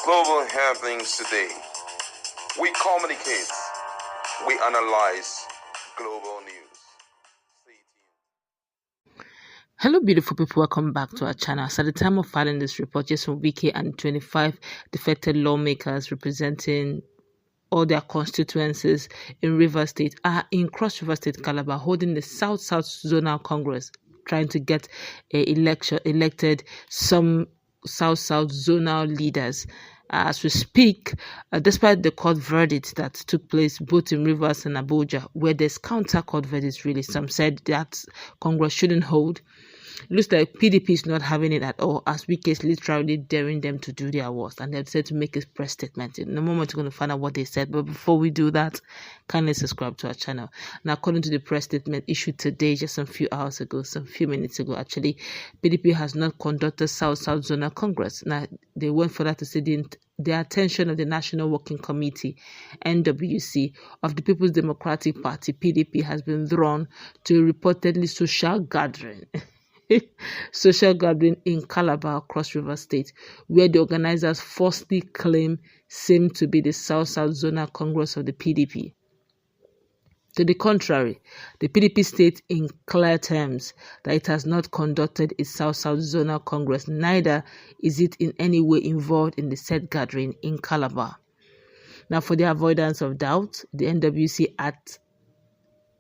Global happenings today. We communicate. We analyze global news. Stay tuned. Hello, beautiful people. Welcome back to our channel. So at the time of filing this report, just from Wike and 25 defected lawmakers representing all their constituencies in River State are in Cross River State, Calabar, holding the South-South Zonal Congress, trying to get elected some South-South Zonal leaders. As we speak, despite the court verdict that took place both in Rivers and Abuja, where there's counter-court verdicts really, some said that Congress shouldn't hold. It looks like PDP is not having it at all, as Wike is literally daring them to do their worst, and they've said to make a press statement. In a moment, we're going to find out what they said, but before we do that, kindly subscribe to our channel. Now, according to the press statement issued today, just some few minutes ago, actually, PDP has not conducted South-South Zonal Congress. Now, they went further to say the attention of the National Working Committee, NWC, of the People's Democratic Party, PDP, has been drawn to a reportedly social gathering in Calabar, Cross River State, where the organizers falsely claim seem to be the South-South Zonal Congress of the PDP. To the contrary, the PDP states in clear terms that it has not conducted its South-South Zonal Congress, neither is it in any way involved in the said gathering in Calabar. Now, for the avoidance of doubt, the NWC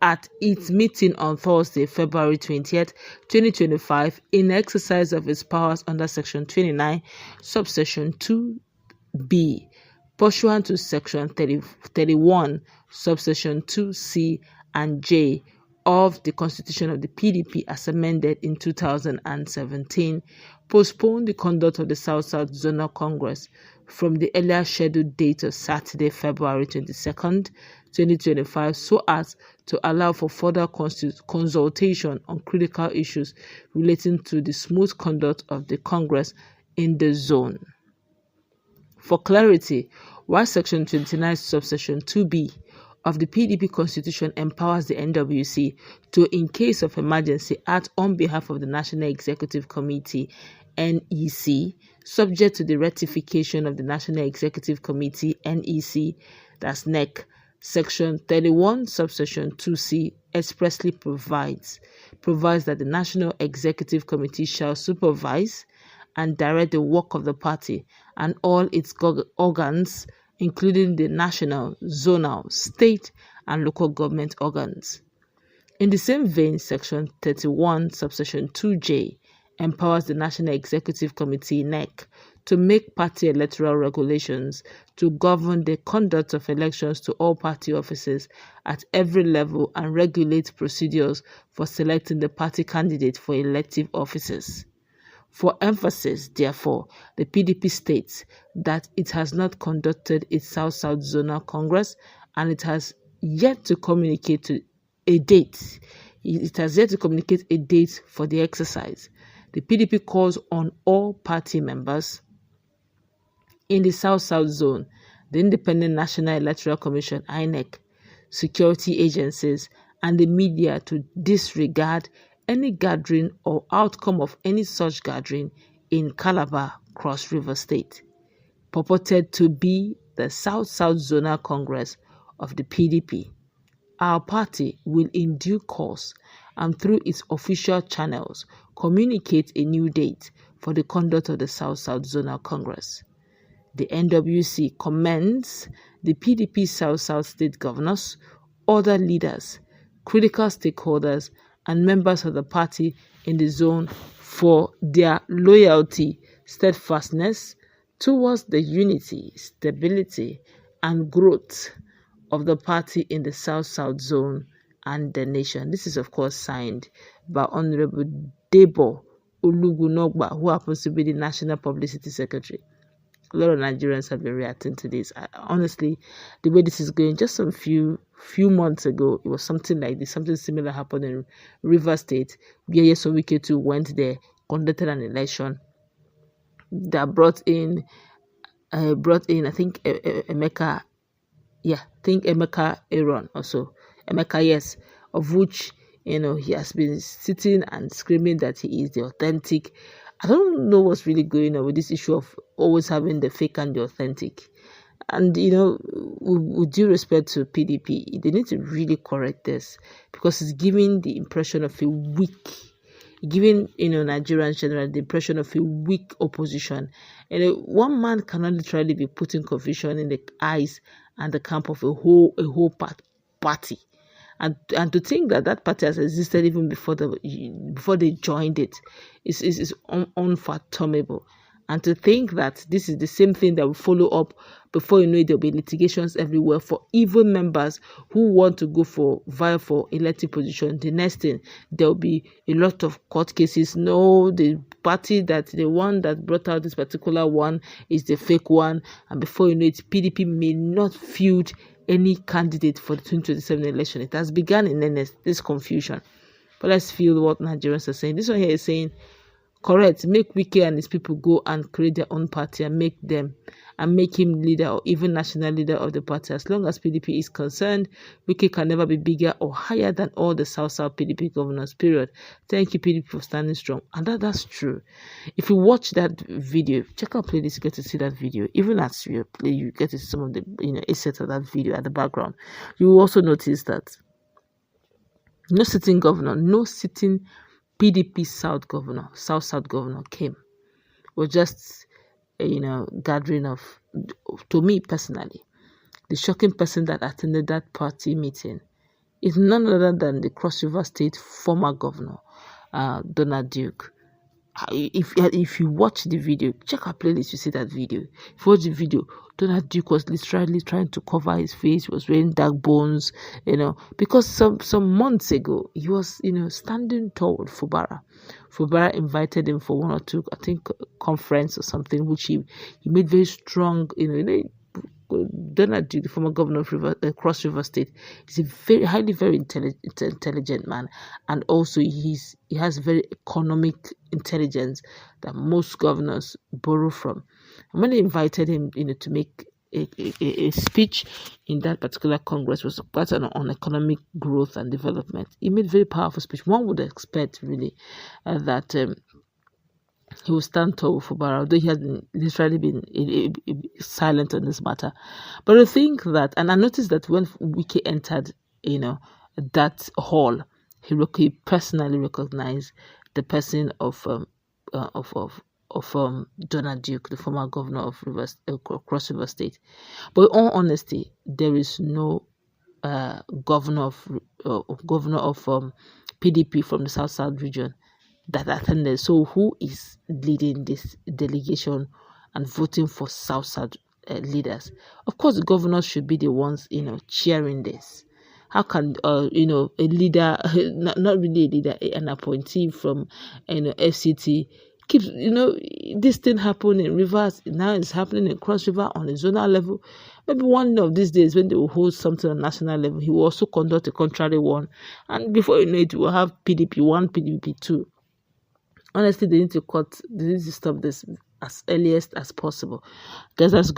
at its meeting on Thursday, February 20th, 2025, in exercise of its powers under Section 29, Subsection 2B, pursuant to Section 31, Subsection 2C and J of the Constitution of the PDP as amended in 2017, postponed the conduct of the South-South Zonal Congress from the earlier scheduled date of Saturday, February 22nd, 2025, so as to allow for further consultation on critical issues relating to the smooth conduct of the Congress in the zone. For clarity, while Section 29, Subsection 2B of the PDP Constitution empowers the NWC to, in case of emergency, act on behalf of the National Executive Committee, NEC, subject to the ratification of the National Executive Committee, NEC, that's NEC, Section 31, Subsection 2C expressly provides that the National Executive Committee shall supervise and direct the work of the party and all its organs, including the national, zonal, state, and local government organs. In the same vein, Section 31, Subsection 2J empowers the National Executive Committee, NEC, to make party electoral regulations to govern the conduct of elections to all party offices at every level and regulate procedures for selecting the party candidate for elective offices. For emphasis, therefore, the PDP states that it has not conducted its South-South Zonal Congress and it has yet to communicate a date. It has yet to communicate a date for the exercise. The PDP calls on all party members in the South-South Zone, the Independent National Electoral Commission, INEC, security agencies, and the media to disregard any gathering or outcome of any such gathering in Calabar, Cross River State, purported to be the South-South Zonal Congress of the PDP. Our party will in due course and through its official channels communicate a new date for the conduct of the South-South Zonal Congress. The NWC commends the PDP South-South state governors, other leaders, critical stakeholders, and members of the party in the zone for their loyalty, steadfastness towards the unity, stability, and growth of the party in the South-South Zone and the nation. This is, of course, signed by Honorable Debo Olugunogba, who happens to be the National Publicity Secretary. A lot of Nigerians have been reacting to this. Honestly, the way this is going, just some few months ago, it was something like this. Something similar happened in River State, where Yeso Wike too went there, conducted an election that brought in, I think Emeka Aaron also. Emeka, yes, of which he has been sitting and screaming that he is the authentic I don't know what's really going on with this issue of always having the fake and the authentic. And, with due respect to PDP, they need to really correct this, because it's giving the impression of a weak, giving, Nigerians generally the impression of a weak opposition. And one man cannot literally be putting confusion in the eyes and the camp of a whole party. And to think that party has existed even before they joined it is unfathomable. And to think that this is the same thing that will follow up, before you know it, there'll be litigations everywhere for even members who want to go via for elected position. The next thing, there'll be a lot of court cases. No, the party the one that brought out this particular one is the fake one. And before you know it, PDP may not field any candidate for the 2027 election. It has begun in earnest, this confusion. But let's feel what Nigerians are saying. This one here is saying, correct, make Wike and his people go and create their own party and make him leader or even national leader of the party. As long as PDP is concerned, Wike can never be bigger or higher than all the South PDP governors, period. Thank you, PDP, for standing strong. And that's true. If you watch that video, check out playlist, you get to see that video. Even as you play, you get to see some of the assets of that video at the background. You will also notice that no sitting PDP South governor came. It was just gathering of, to me personally, the shocking person that attended that party meeting is none other than the Cross River State former governor, Donald Duke. If you watch the video, check our playlist, you see that video. If you watch the video, Donald Duke was literally trying to cover his face. He was wearing dark bones, because some months ago, he was, standing tall with Fubara. Fubara invited him for one or two, I think, conference or something, which he made very strong, Donald Duke, the former governor of Cross River State, is a very intelligent man, and also he has very economic intelligence that most governors borrow from. And when they invited him, to make a speech in that particular Congress, was quite on economic growth and development. He made very powerful speech. One would expect really that he will stand tall for Barra, although he has literally been silent on this matter. But I think that, and I noticed that when Wike entered, that hall, he personally recognized the person of Donald Duke, the former governor of Cross River State. But in all honesty, there is no governor of PDP from the South region that attended. So who is leading this delegation and voting for South leaders? Of course, the governors should be the ones, cheering this. How can a leader, not really a leader, an appointee from FCT, keeps this thing happening in Rivers, now it's happening in Cross River on a zonal level. Maybe one of these days when they will hold something on national level, he will also conduct a contrary one, and before you know it, we'll have PDP 1, PDP 2. Honestly, they need to stop this as earliest as possible. Guys, that's